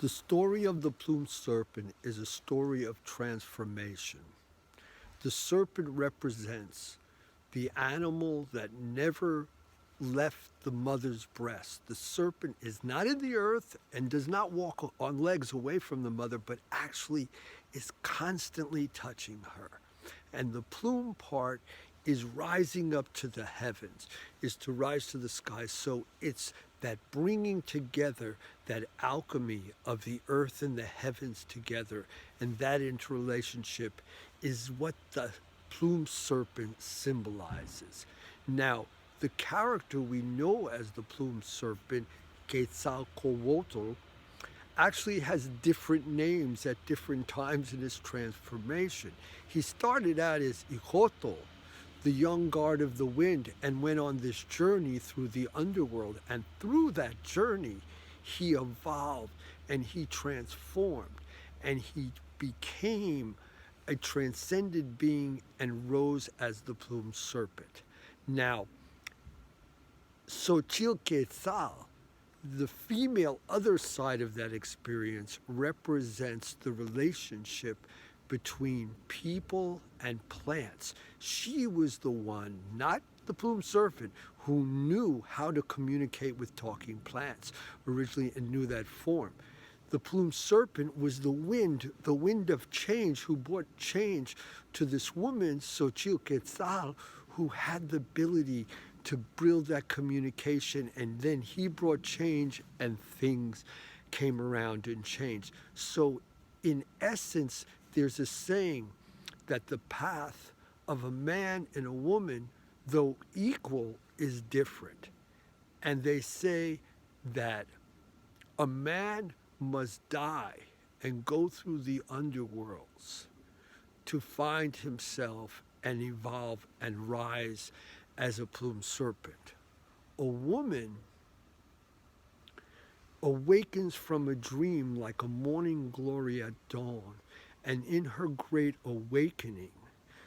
The story of the plumed serpent is a story of transformation. The serpent represents the animal that never left the mother's breast. The serpent is not in the earth and does not walk on legs away from the mother, but actually is constantly touching her. And the plume part is rising up to the heavens, is to rise to the sky. So it's that bringing together, that alchemy of the earth and the heavens together, and that interrelationship is what the plume serpent symbolizes. Now, the character we know as the plume serpent, Quetzalcoatl, actually has different names at different times in his transformation. He started out as Ijoto, the young guard of the wind, and went on this journey through the underworld. And through that journey, he evolved and he transformed and he became a transcended being and rose as the plumed serpent. Now, Xochitl, the female other side of that experience, represents the relationship between people and plants. She was the one, not the plumed serpent, who knew how to communicate with talking plants originally and knew that form. The plumed serpent was the wind of change, who brought change to this woman, Xochitl, who had the ability to build that communication, and then he brought change and things came around and changed. So in essence, there's a saying that the path of a man and a woman, though equal, is different. And they say that a man must die and go through the underworlds to find himself and evolve and rise as a plumed serpent. A woman awakens from a dream like a morning glory at dawn, and in her great awakening,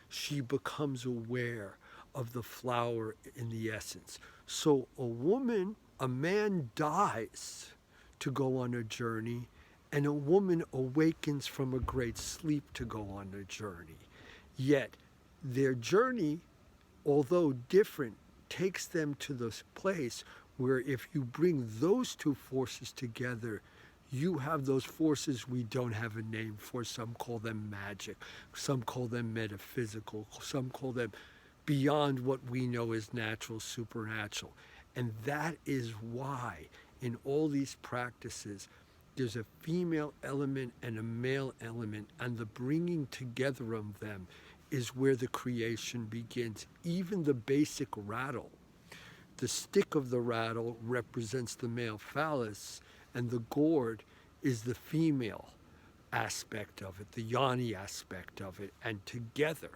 she becomes aware of the flower in the essence. So a man dies to go on a journey, and a woman awakens from a great sleep to go on a journey. Yet their journey, although different, takes them to this place where if you bring those two forces together, you have those forces we don't have a name for. Some call them magic, some call them metaphysical, some call them beyond what we know as natural, supernatural. And that is why in all these practices, there's a female element and a male element, and the bringing together of them is where the creation begins. Even the basic rattle, the stick of the rattle represents the male phallus, and the gourd is the female aspect of it, the yoni aspect of it. And together,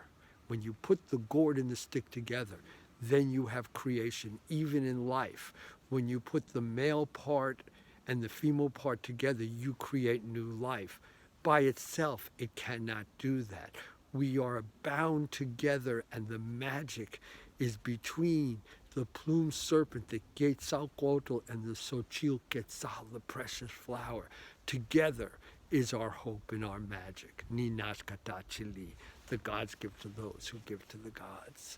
when you put the gourd and the stick together, then you have creation. Even in life, when you put the male part and the female part together, you create new life. By itself, it cannot do that. We are bound together, and the magic is between the plumed serpent, the Quetzalcoatl, and the Xochitl, the precious flower. Together is our hope and our magic. Ninashkatachili, the gods give to those who give to the gods.